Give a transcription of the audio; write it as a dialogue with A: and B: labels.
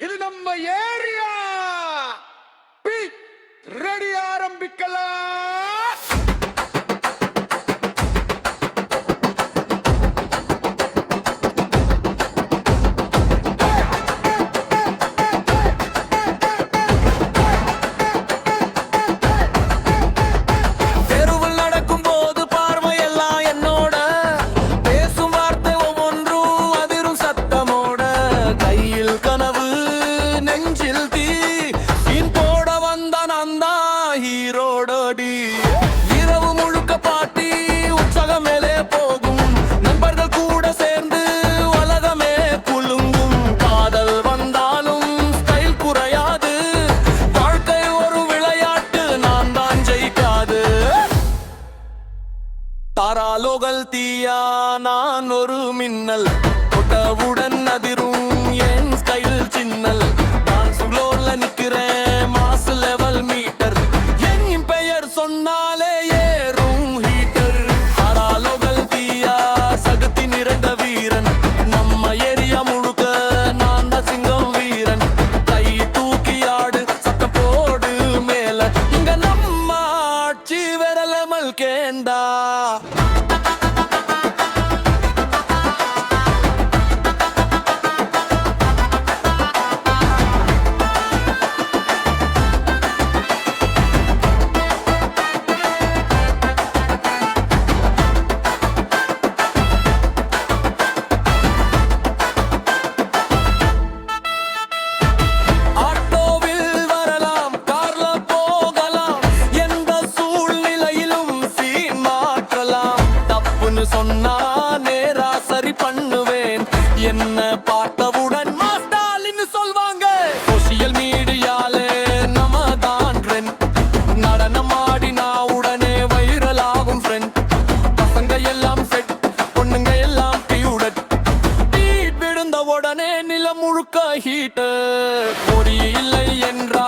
A: இது நம்ம area. Ready, ஆரம்பிக்கலாம்.
B: இரவு முழுக்க பாட்டி உற்சாகம் மேலே போகும். நண்பர்கள் கூட சேர்ந்து உலகமே குலுங்கும். காதல் வந்தாலும் ஸ்டைல் குறையாது. வாழ்க்கை ஒரு விளையாட்டு, நான் தான் ஜெயிக்காது. தாராலோகல் தீயா, நான் ஒரு மின்னல். தொட்டவுடன் அதிரும் என் ஸ்டைல் சின்னல். நான் சுலோல நிக்கிறேன், மாசு லெவல் மீட்டர். சொன்னாலே ஏறும் ஹீட்டர். தாராலோகல் தீயா, சகத்தி நிறைந்த வீரன். நம்ம ஏரியா முழுக்க நான் தான் சிங்கம் வீரன். கை தூக்கி ஆடு, சத்தம் போடு மேல. இங்க நம்ம ஆட்சி விரலமல் கேண்டா. சொன்னா நேரா சரி பண்ணுவேன். என்ன பார்த்தவுடன் மாஸ்டாலின்னு சொல்வாங்க. சோசியல் மீடியாலே நம்ம தான் ட்ரெண்ட். நடனம் ஆடினா உடனே வைரல் ஆகும் ஃப்ரெண்ட். பசங்க எல்லாம் செட், பொண்ணுங்க எல்லாம் பியூடட். பீட் விழுந்த உடனே நிலம் முழுக்க ஹீட். பொறி இல்லை என்றா